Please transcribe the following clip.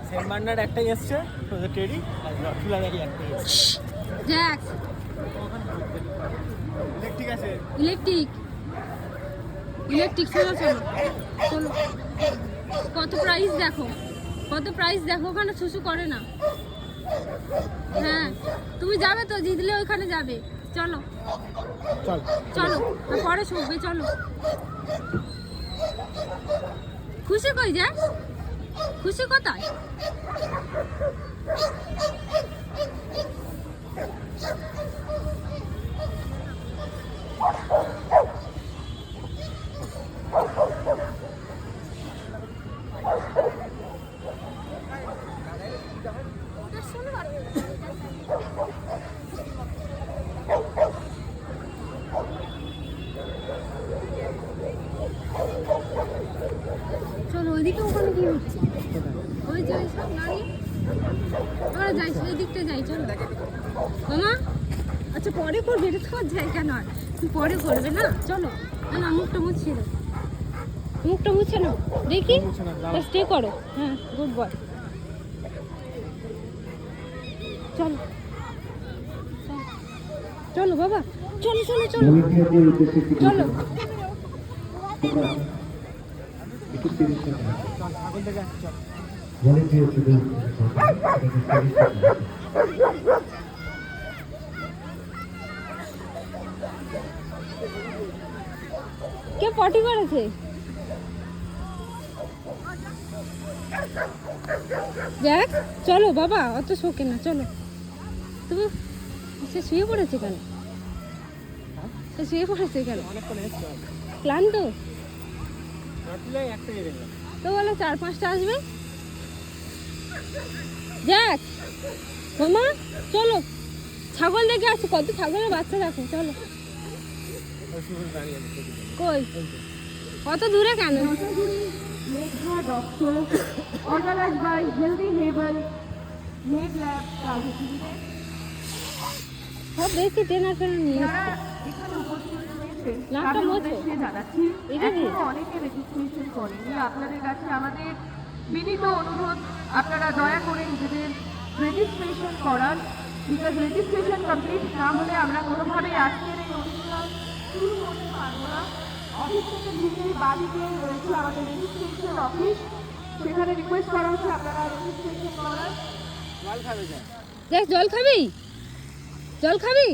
Saint Bernard একটাই এসছে teddy আর ফুলাগাড়ি একটাই এসছে। জ্যাক ইলেকট্রিক আছে, ইলেকট্রিক চলো চলো চলো। কত প্রাইস দেখো, কত প্রাইস দেখো, ওখানে শুশু করে না। হ্যাঁ তুমি যাবে তো, জিতলে ওইখানে যাবে। চলো চল চলো পরে শুকবে, চলো। খুশি কই যায়, খুশি কোথায়? চলো ওইদিকে, ওখানে কি হচ্ছে? ওই যে সব গাড়ি, ওরা যাই সেই দিকটা যাই। চলো মামা, আচ্ছা পরে করবে, এটা তো যাই কেন আর তুমি পরে করবে না? চলো না না, মুখটা মুছিয়ে দাও, মুখটা মুছে নাও দেখি, স্টে করো। হ্যাঁ গুড বয়। চলো চলো বাবা, চলো চলো চলো চলো। ছাগল থেকে চল। কে পটি করেছে? দেখ চলো বাবা, অত শোকে না, চলো। তুমি সে শুয়ে পড়েছে কেন? সে শুয়ে পড়েছে কেন? অনেকক্ষণ এসছে, ক্লান্ত একটাই দেখলাম। তো বলো 4-5টা আসবে। দেখ মামা চলো, ছাগল দেখে আসো, কত ছাগলের বাচ্চা দেখো। চলো কই, কত দূরে কেন? সব বেশি টেনা টেনা নিয়ে এসছে। নাকটা মোছো, এটা দিয়ে অনেকে রেজিস্ট্রেশন করেনি। আপনাদের কাছে আমাদের বিনীত অনুরোধ, আপনারা দয়া করে নিজেদের রেজিস্ট্রেশন করান। বিকজ রেজিস্ট্রেশন কমপ্লিট না হলে আমরা কোনোভাবেই আজকের এই অনুষ্ঠান শুরু করতে পারবো না। অফিস থেকে ঢুকেই বাড়িতে রয়েছে আমাদের রেজিস্ট্রেশন অফিস, সেখানে রিকোয়েস্ট করা হচ্ছে আপনারা রেজিস্ট্রেশন করান। জল খাবে যা। দেখ জল খাবি, জল খাবি।